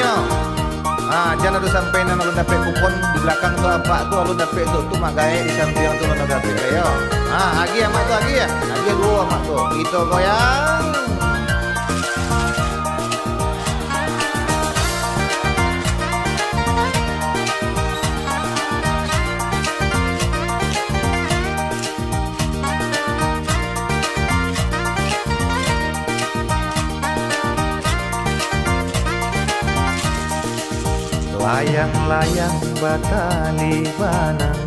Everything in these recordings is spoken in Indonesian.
nyo. Jangan ada sampai nana lu dapet kupon di belakang tuh apa tuh lu dapet tuh magai di samping tuh lu dapet ayo. Agi ya mak tuh agi ya. Agi dua mak tuh. Gitu goyang. Layang-layang batali banang,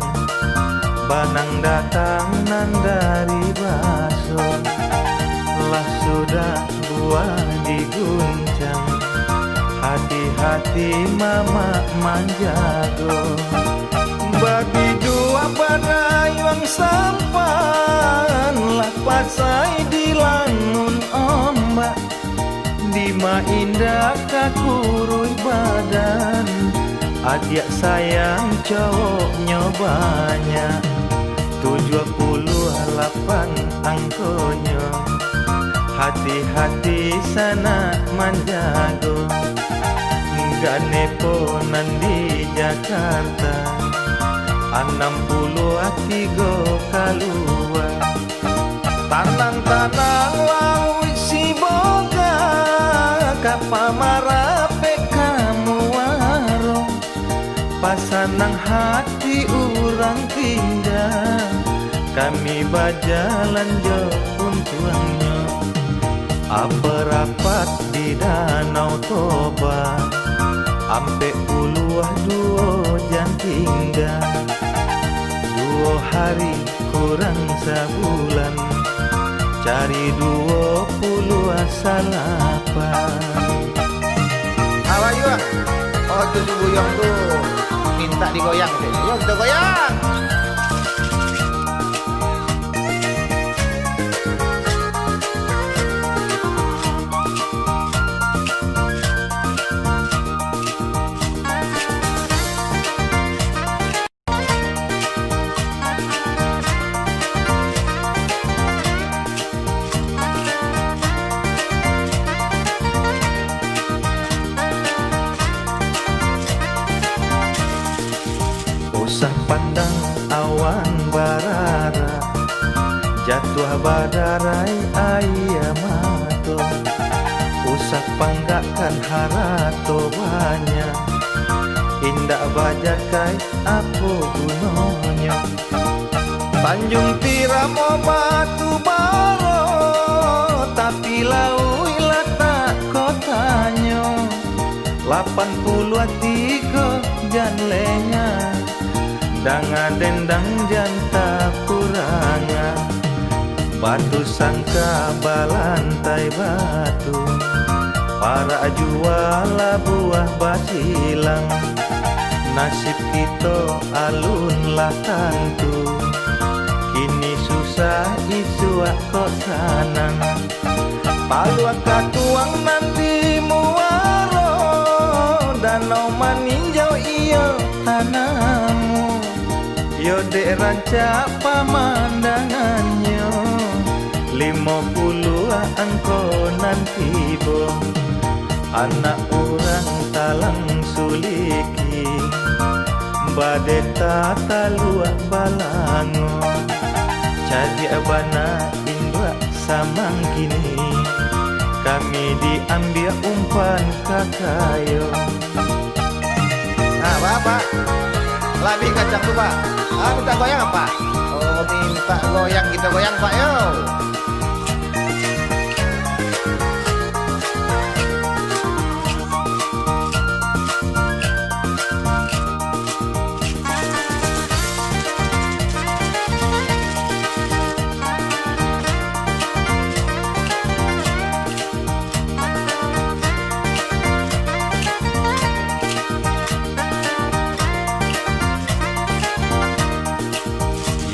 banang datang nan dari baso. Lah sudah buah diguncang, hati-hati mama manjago. Bagi dua badayang sampan, lah pasai di langun ombak. Dima indah kakurui badan, adik sayang cowoknya banyak. 78 angkonya, hati-hati sana manjago. Gak neponan di Jakarta, 63 kalua. Tanang-tanang laut si boga, kapamarape kamu warung. Pasanang hati urang tinggal, kami bajalan jo untuangnya. Apa rapat di Danau Toba, ampe puluh duo jan tinggal. 2 hari kurang sebulan, cari 20 salapan. Apa yuk? Oh tuh si Buyong tuh minta digoyang deh. Yuk kita goyang. Usah pandang awan barara, jatuh badarai ayamato. Usah panggakkan harato banyak, indah bajakai apa gunanya. Tanjung tiram batu baro, tapi laui letak kotanya. 83 janlenya, danga dendang janta puranga. Batu sangka balantai batu, para juala buah basilang. Nasib kita alun lah tantu, kini susah isuak kok sanang. Paluak katuang nanti muaro, danau maninjau iyo tanahmu. Yo dek rancak pemandangannya, 50 angko nanti bo. Anak orang talang suliki, badai tata luak balango. Cari abana indra samang kini, kami diambil umpan kakayo. Bapak lebih kacang tuh pak. Minta goyang apa? Oh minta goyang, kita goyang pak yo.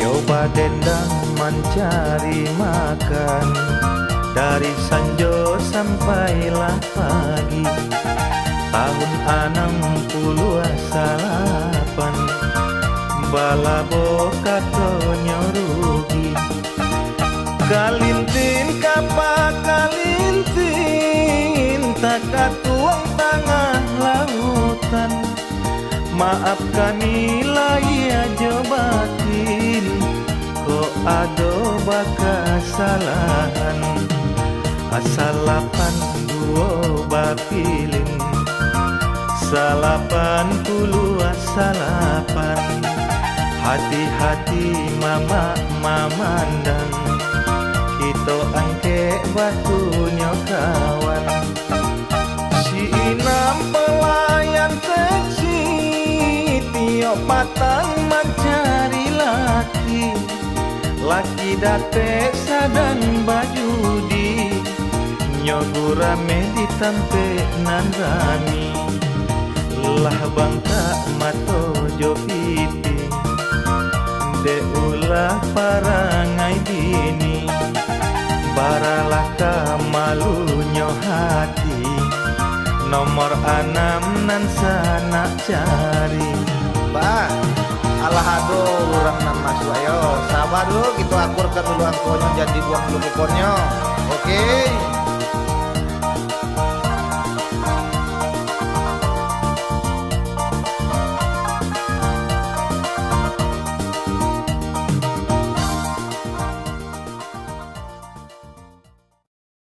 Coba dendang mencari makan, dari sanjo sampailah pagi. Tahun 68, balabo katonyo rugi. Kalintin kapa kalintin, kita katuang tengah lautan. Maafkan nilai aja batin, kok ado bakasalahan. Asalapan duo bapilin, salapan puluh asalapan. Hati-hati mama mamandang, kita angke batunya kawan. Si inam pelayan kecil, tiap patang mencari laki. Laki date sadang bajudi, nyogurame ditampe nan rami. Lah bangka mato jo piting, de ulah parangai bini. Baralah kamalunya hati, nomor 6 nan sana cari. Bah, alah ado orang nama ayo sabar dulu, kita akurkan dulu angkonya, jadi buang dulu kuponnya. Oke.